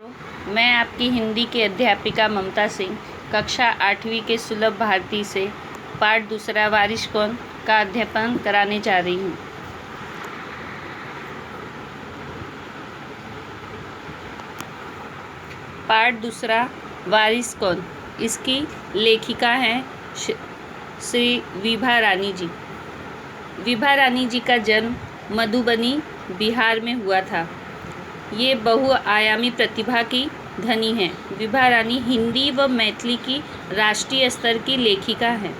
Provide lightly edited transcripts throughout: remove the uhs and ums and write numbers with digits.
मैं आपकी हिंदी की अध्यापिका ममता सिंह कक्षा 8वीं के सुलभ भारती से पाठ दूसरा वारिस कौन का अध्यापन कराने जा रही हूँ। पाठ दूसरा वारिस कौन, इसकी लेखिका हैं श्री विभा रानी जी। विभा रानी जी का जन्म मधुबनी बिहार में हुआ था। ये बहुआयामी प्रतिभा की धनी हैं। विभा रानी हिंदी व मैथिली की राष्ट्रीय स्तर की लेखिका हैं।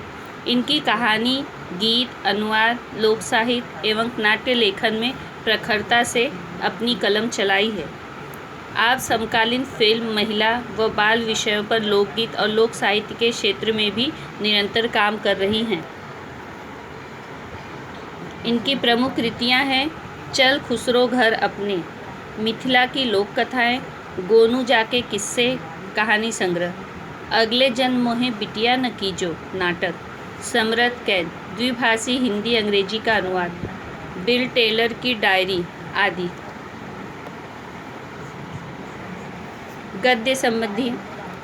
इनकी कहानी, गीत, अनुवाद, लोक साहित्य एवं नाट्य लेखन में प्रखरता से अपनी कलम चलाई है। आप समकालीन फिल्म, महिला व बाल विषयों पर लोकगीत और लोक साहित्य के क्षेत्र में भी निरंतर काम कर रही हैं। इनकी प्रमुख कृतियाँ हैं चल खुसरो घर अपने, मिथिला की लोक कथाएँ, गोनू जाके किस्से कहानी संग्रह, अगले जन्म मोहे बिटिया न कीजो नाटक, समरथ कैद द्विभाषी हिंदी अंग्रेजी का अनुवाद, बिल टेलर की डायरी आदि। गद्य संबंधी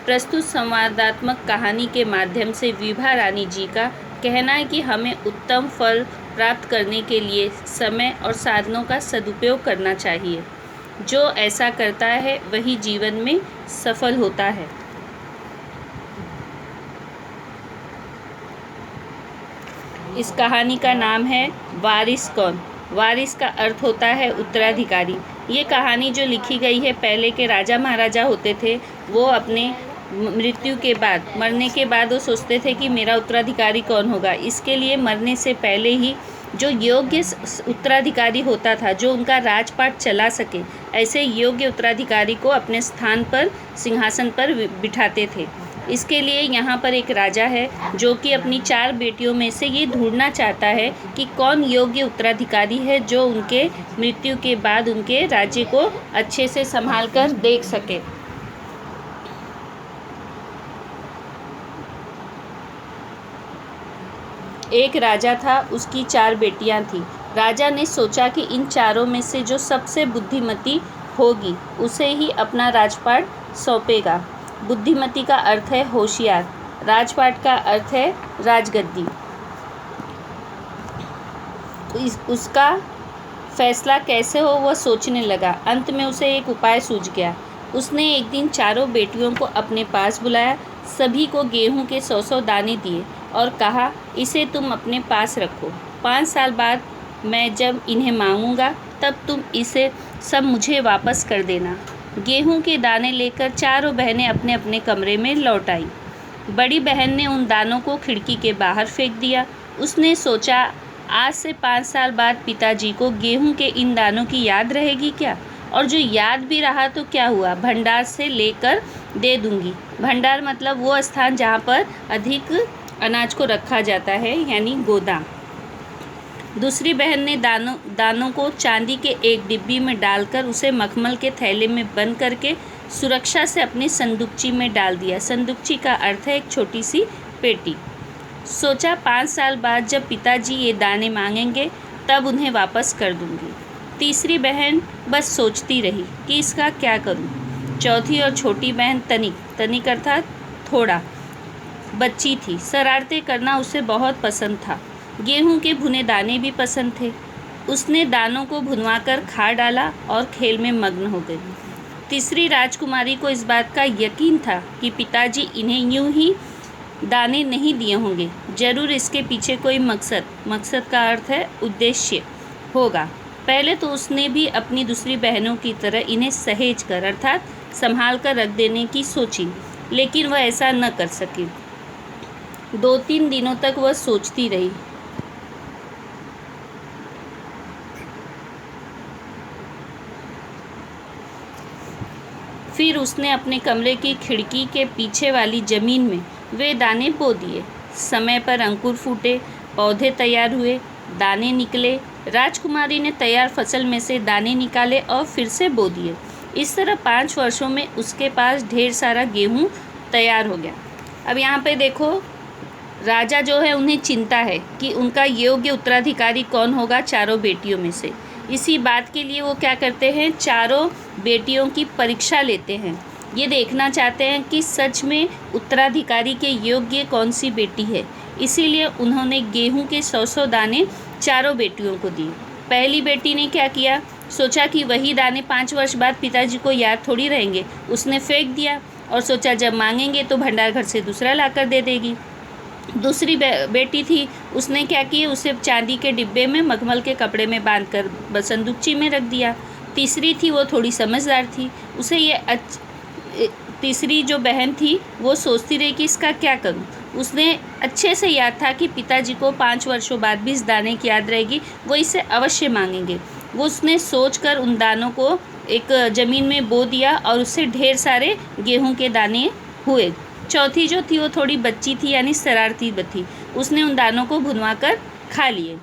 प्रस्तुत संवादात्मक कहानी के माध्यम से विभा रानी जी का कहना है कि हमें उत्तम फल प्राप्त करने के लिए समय और साधनों का सदुपयोग करना चाहिए। जो ऐसा करता है वही जीवन में सफल होता है। इस कहानी का नाम है वारिस कौन। वारिस का अर्थ होता है उत्तराधिकारी। ये कहानी जो लिखी गई है, पहले के राजा महाराजा होते थे, वो अपने मृत्यु के बाद, मरने के बाद वो सोचते थे कि मेरा उत्तराधिकारी कौन होगा। इसके लिए मरने से पहले ही जो योग्य उत्तराधिकारी होता था, जो उनका राजपाट चला सके, ऐसे योग्य उत्तराधिकारी को अपने स्थान पर, सिंहासन पर बिठाते थे। इसके लिए यहाँ पर एक राजा है जो कि अपनी 4 बेटियों में से ये ढूंढना चाहता है कि कौन योग्य उत्तराधिकारी है जो उनके मृत्यु के बाद उनके राज्य को अच्छे से संभाल कर देख सके। एक राजा था, उसकी 4 बेटियां थीं। राजा ने सोचा कि इन चारों में से जो सबसे बुद्धिमती होगी उसे ही अपना राजपाट सौंपेगा। बुद्धिमती का अर्थ है होशियार, राजपाट का अर्थ है राजगद्दी। उसका फैसला कैसे हो वह सोचने लगा। अंत में उसे एक उपाय सूझ गया। उसने एक दिन चारों बेटियों को अपने पास बुलाया, सभी को गेहूं के 100-100 दाने दिए और कहा, इसे तुम अपने पास रखो। 5 साल बाद मैं जब इन्हें मांगूंगा तब तुम इसे सब मुझे वापस कर देना। गेहूं के दाने लेकर चारों बहनें अपने अपने कमरे में लौट आईं। बड़ी बहन ने उन दानों को खिड़की के बाहर फेंक दिया। उसने सोचा, आज से 5 साल बाद पिताजी को गेहूं के इन दानों की याद रहेगी क्या? और जो याद भी रहा तो क्या हुआ, भंडार से लेकर दे दूंगी। भंडार मतलब वो स्थान जहाँ पर अधिक अनाज को रखा जाता है, यानी गोदाम। दूसरी बहन ने दानों को चांदी के एक डिब्बी में डालकर उसे मखमल के थैले में बंद करके सुरक्षा से अपनी संदूकची में डाल दिया। संदूकची का अर्थ है एक छोटी सी पेटी। सोचा 5 साल बाद जब पिताजी ये दाने मांगेंगे तब उन्हें वापस कर दूंगी। तीसरी बहन बस सोचती रही कि इसका क्या करूं। चौथी और छोटी बहन तनिक अर्थात थोड़ा बच्ची थी। शरारतें करना उसे बहुत पसंद था। गेहूं के भुने दाने भी पसंद थे। उसने दानों को भुनवाकर खा डाला और खेल में मग्न हो गई। तीसरी राजकुमारी को इस बात का यकीन था कि पिताजी इन्हें यूं ही दाने नहीं दिए होंगे, जरूर इसके पीछे कोई मकसद का अर्थ है उद्देश्य होगा। पहले तो उसने भी अपनी दूसरी बहनों की तरह इन्हें सहेज कर अर्थात संभाल कर रख देने की सोची, लेकिन वह ऐसा न कर सकी। 2-3 दिनों तक वह सोचती रही। फिर उसने अपने कमरे की खिड़की के पीछे वाली जमीन में वे दाने बो दिए। समय पर अंकुर फूटे, पौधे तैयार हुए, दाने निकले। राजकुमारी ने तैयार फसल में से दाने निकाले और फिर से बो दिए। इस तरह 5 वर्षों में उसके पास ढेर सारा गेहूं तैयार हो गया। अब यहाँ पे देखो, राजा जो है उन्हें चिंता है कि उनका योग्य उत्तराधिकारी कौन होगा चारों बेटियों में से। इसी बात के लिए वो क्या करते हैं, चारों बेटियों की परीक्षा लेते हैं। ये देखना चाहते हैं कि सच में उत्तराधिकारी के योग्य कौन सी बेटी है। इसीलिए उन्होंने गेहूं के 100-100 दाने चारों बेटियों को दिए। पहली बेटी ने क्या किया, सोचा कि वही दाने 5 वर्ष बाद पिताजी को याद थोड़ी रहेंगे। उसने फेंक दिया और सोचा जब मांगेंगे तो भंडार घर से दूसरा लाकर दे देगी। दूसरी बेटी थी, उसने क्या किया, उसे चांदी के डिब्बे में मखमल के कपड़े में बांधकर संदूकची में रख दिया। तीसरी थी, वो थोड़ी समझदार थी, उसे ये तीसरी जो बहन थी वो सोचती रही कि इसका क्या करूं। उसने अच्छे से याद था कि पिताजी को 5 वर्षों बाद भी इस दाने की याद रहेगी, वो इसे अवश्य मांगेंगे। वो उसने सोचकर उन दानों को एक ज़मीन में बो दिया और उससे ढेर सारे गेहूं के दाने हुए। चौथी जो थी वो थोड़ी बच्ची थी, यानी शरारती थी, उसने उन दानों को भुनवा कर खा लिए।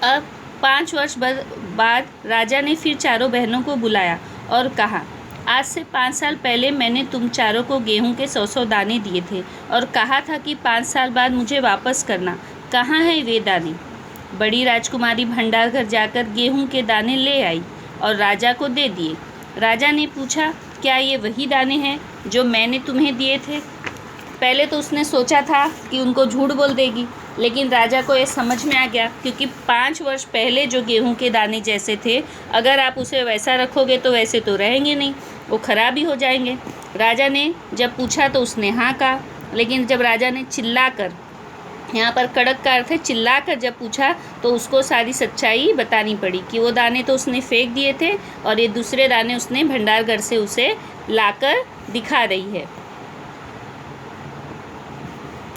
अब 5 वर्ष बाद राजा ने फिर चारों बहनों को बुलाया और कहा, आज से 5 साल पहले मैंने तुम चारों को गेहूं के 100-100 दाने दिए थे और कहा था कि 5 साल बाद मुझे वापस करना। कहाँ हैं वे दाने? बड़ी राजकुमारी भंडार घर जाकर गेहूं के दाने ले आई और राजा को दे दिए। राजा ने पूछा, क्या ये वही दाने हैं जो मैंने तुम्हें दिए थे? पहले तो उसने सोचा था कि उनको झूठ बोल देगी, लेकिन राजा को ये समझ में आ गया, क्योंकि 5 वर्ष पहले जो गेहूं के दाने जैसे थे, अगर आप उसे वैसा रखोगे तो वैसे तो रहेंगे नहीं, वो ख़राब ही हो जाएंगे। राजा ने जब पूछा तो उसने हाँ कहा, लेकिन जब राजा ने चिल्लाकर, यहाँ पर कड़क का अर्थ है चिल्लाकर जब पूछा, तो उसको सारी सच्चाई बतानी पड़ी कि वो दाने तो उसने फेंक दिए थे और ये दूसरे दाने उसने भंडार घर से उसे लाकर दिखा रही है।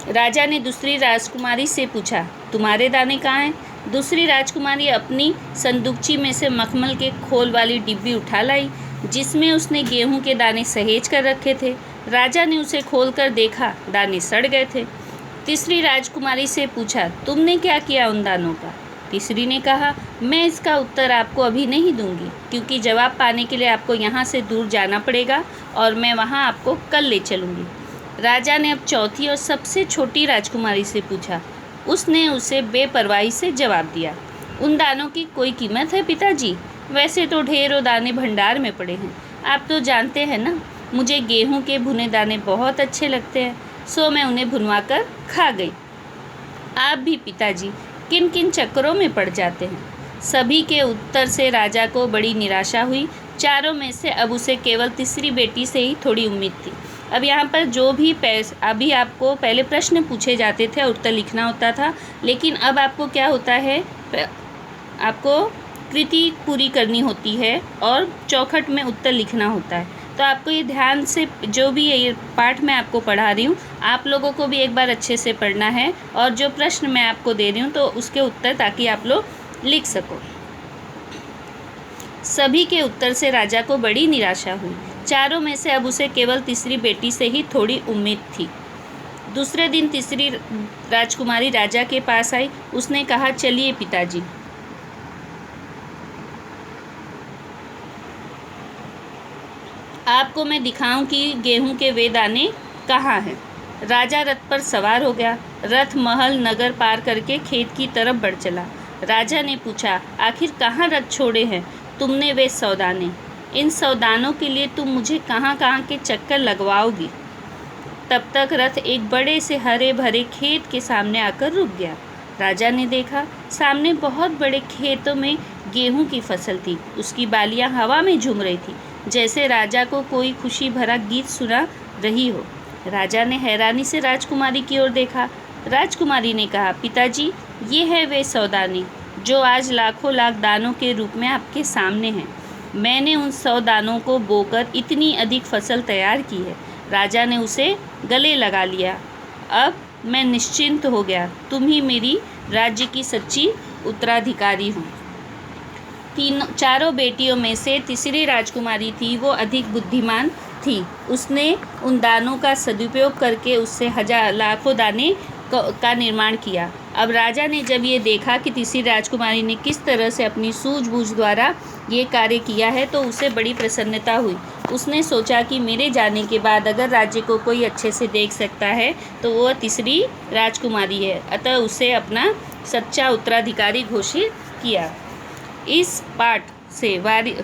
राजा ने दूसरी राजकुमारी से पूछा, तुम्हारे दाने कहाँ हैं? दूसरी राजकुमारी अपनी संदूकची में से मखमल के खोल वाली डिब्बी उठा लाई, जिसमें उसने गेहूं के दाने सहेज कर रखे थे। राजा ने उसे खोलकर देखा, दाने सड़ गए थे। तीसरी राजकुमारी से पूछा, तुमने क्या किया उन दानों का? तीसरी ने कहा, मैं इसका उत्तर आपको अभी नहीं दूंगी, क्योंकि जवाब पाने के लिए आपको यहाँ से दूर जाना पड़ेगा और मैं वहाँ आपको कल ले चलूँगी। राजा ने अब चौथी और सबसे छोटी राजकुमारी से पूछा। उसने उसे बेपरवाही से जवाब दिया, उन दानों की कोई कीमत है पिताजी? वैसे तो ढेरों दाने भंडार में पड़े हैं। आप तो जानते हैं ना, मुझे गेहूं के भुने दाने बहुत अच्छे लगते हैं, सो मैं उन्हें भुनवा कर खा गई। आप भी पिताजी किन किन चक्करों में पड़ जाते हैं? सभी के उत्तर से राजा को बड़ी निराशा हुई। चारों में से अब उसे केवल तीसरी बेटी से ही थोड़ी उम्मीद थी। अब यहाँ पर जो भी अभी आपको पहले प्रश्न पूछे जाते थे और उत्तर लिखना होता था, लेकिन अब आपको क्या होता है, आपको कृति पूरी करनी होती है और चौखट में उत्तर लिखना होता है। तो आपको ये ध्यान से, जो भी ये पाठ मैं आपको पढ़ा रही हूँ, आप लोगों को भी एक बार अच्छे से पढ़ना है और जो प्रश्न मैं आपको दे रही हूँ तो उसके उत्तर ताकि आप लोग लिख सको। सभी के उत्तर से राजा को बड़ी निराशा हुई। चारों में से अब उसे केवल तीसरी बेटी से ही थोड़ी उम्मीद थी। दूसरे दिन तीसरी राजकुमारी राजा के पास आई। उसने कहा, चलिए पिताजी, आपको मैं दिखाऊं कि गेहूं के वे दाने कहाँ हैं। राजा रथ पर सवार हो गया। रथ महल नगर पार करके खेत की तरफ बढ़ चला। राजा ने पूछा, आखिर कहाँ रथ छोड़े हैं तुमने वे 100 दाने? इन 100 दानों के लिए तुम मुझे कहाँ कहाँ के चक्कर लगवाओगी? तब तक रथ एक बड़े से हरे भरे खेत के सामने आकर रुक गया। राजा ने देखा, सामने बहुत बड़े खेतों में गेहूं की फसल थी। उसकी बालियां हवा में झूम रही थी, जैसे राजा को कोई खुशी भरा गीत सुना रही हो। राजा ने हैरानी से राजकुमारी की ओर देखा। राजकुमारी ने कहा, पिताजी, ये है वे 100 दाने जो आज लाखों लाख दानों के रूप में आपके सामने हैं। मैंने उन 100 दानों को बोकर इतनी अधिक फसल तैयार की है। राजा ने उसे गले लगा लिया। अब मैं निश्चिंत हो गया, तुम ही मेरी राज्य की सच्ची उत्तराधिकारी हो। चारों बेटियों में से तीसरी राजकुमारी थी, वो अधिक बुद्धिमान थी। उसने उन दानों का सदुपयोग करके उससे लाखों दाने का निर्माण किया। अब राजा ने जब ये देखा कि तीसरी राजकुमारी ने किस तरह से अपनी सूझबूझ द्वारा ये कार्य किया है, तो उसे बड़ी प्रसन्नता हुई। उसने सोचा कि मेरे जाने के बाद अगर राज्य को कोई अच्छे से देख सकता है तो वह तीसरी राजकुमारी है, अतः उसे अपना सच्चा उत्तराधिकारी घोषित किया। इस पाठ से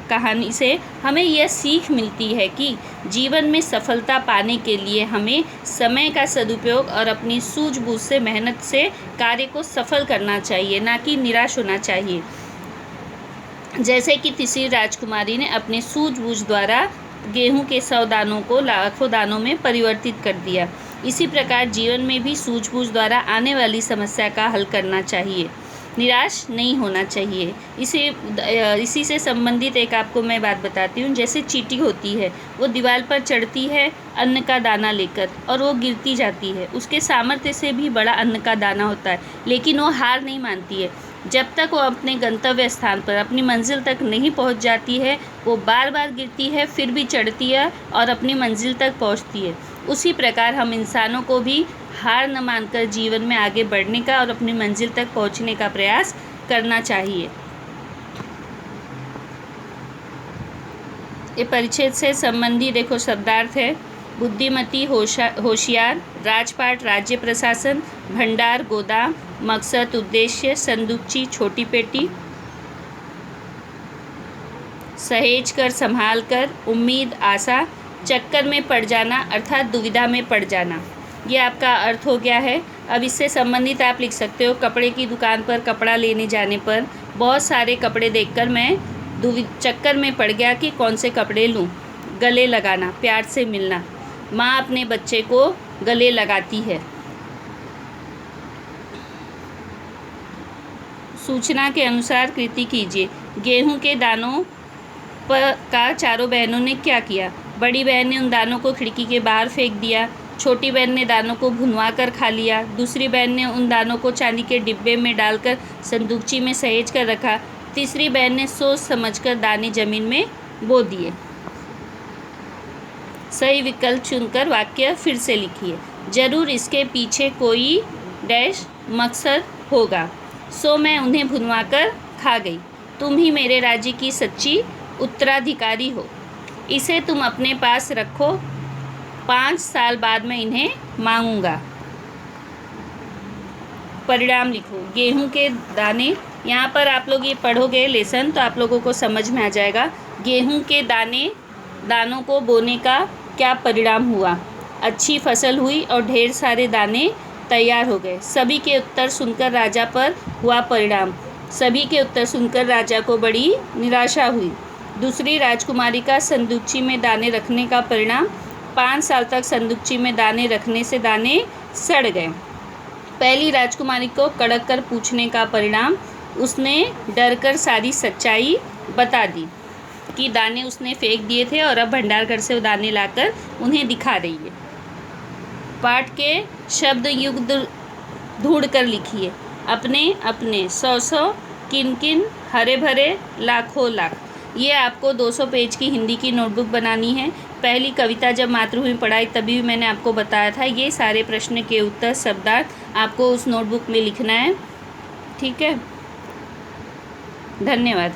कहानी से हमें यह सीख मिलती है कि जीवन में सफलता पाने के लिए हमें समय का सदुपयोग और अपनी सूझबूझ से मेहनत से कार्य को सफल करना चाहिए, ना कि निराश होना चाहिए। जैसे कि तीसरी राजकुमारी ने अपने सूझबूझ द्वारा गेहूं के 100 दानों को लाखों दानों में परिवर्तित कर दिया। इसी प्रकार जीवन में भी सूझबूझ द्वारा आने वाली समस्या का हल करना चाहिए, निराश नहीं होना चाहिए। इसी से संबंधित एक आपको मैं बात बताती हूँ। जैसे चींटी होती है, वो दीवार पर चढ़ती है अन्न का दाना लेकर और वो गिरती जाती है। उसके सामर्थ्य से भी बड़ा अन्न का दाना होता है, लेकिन वो हार नहीं मानती है। जब तक वो अपने गंतव्य स्थान पर अपनी मंजिल तक नहीं पहुंच जाती है, वो बार बार गिरती है, फिर भी चढ़ती है और अपनी मंजिल तक पहुंचती है। उसी प्रकार हम इंसानों को भी हार न मानकर जीवन में आगे बढ़ने का और अपनी मंजिल तक पहुंचने का प्रयास करना चाहिए। ये परिच्छेद से संबंधी देखो शब्दार्थ है। बुद्धिमती, होशियार, राजपाट, राज्य प्रशासन, भंडार, गोदाम, मकसद, उद्देश्य, संदूकची, छोटी पेटी, सहेज कर, संभाल कर, उम्मीद, आशा, चक्कर में पड़ जाना अर्थात दुविधा में पड़ जाना। ये आपका अर्थ हो गया है। अब इससे संबंधित आप लिख सकते हो, कपड़े की दुकान पर कपड़ा लेने जाने पर बहुत सारे कपड़े देखकर मैं चक्कर में पड़ गया कि कौन से कपड़े लूँ। गले लगाना, प्यार से मिलना, माँ अपने बच्चे को गले लगाती है। सूचना के अनुसार कृति कीजिए। गेहूं के दानों का चारों बहनों ने क्या किया? बड़ी बहन ने उन दानों को खिड़की के बाहर फेंक दिया। छोटी बहन ने दानों को भुनवा कर खा लिया। दूसरी बहन ने उन दानों को चांदी के डिब्बे में डालकर संदूकची में सहेज कर रखा। तीसरी बहन ने सोच समझकर दाने जमीन में बो दिए। सही विकल्प चुनकर वाक्य फिर से लिखिए। जरूर इसके पीछे कोई डैश मकसद होगा, सो मैं उन्हें भुनवा कर खा गई। तुम ही मेरे राज्य की सच्ची उत्तराधिकारी हो। इसे तुम अपने पास रखो, 5 साल बाद मैं इन्हें मांगूंगा। परिणाम लिखो। गेहूं के दाने, यहाँ पर आप लोग ये पढ़ोगे लेसन तो आप लोगों को समझ में आ जाएगा। गेहूं के दानों को बोने का क्या परिणाम हुआ? अच्छी फसल हुई और ढेर सारे दाने तैयार हो गए। सभी के उत्तर सुनकर राजा पर हुआ परिणाम। सभी के उत्तर सुनकर राजा को बड़ी निराशा हुई। दूसरी राजकुमारी का संदूकची में दाने रखने का परिणाम, 5 साल तक संदूकची में दाने रखने से दाने सड़ गए। पहली राजकुमारी को कड़क कर पूछने का परिणाम, उसने डर कर सारी सच्चाई बता दी कि दाने उसने फेंक दिए थे और अब भंडार घर से वो दाने लाकर उन्हें दिखा रही है। पाठ के शब्द युक्त ढूंढ कर लिखिए। अपने अपने, 100 किन किन, हरे भरे, लाखों लाख। ये आपको 200 पेज की हिंदी की नोटबुक बनानी है। पहली कविता जब मातृभूमि पढ़ाई तभी भी मैंने आपको बताया था। ये सारे प्रश्न के उत्तर शब्दार्थ आपको उस नोटबुक में लिखना है। ठीक है, धन्यवाद।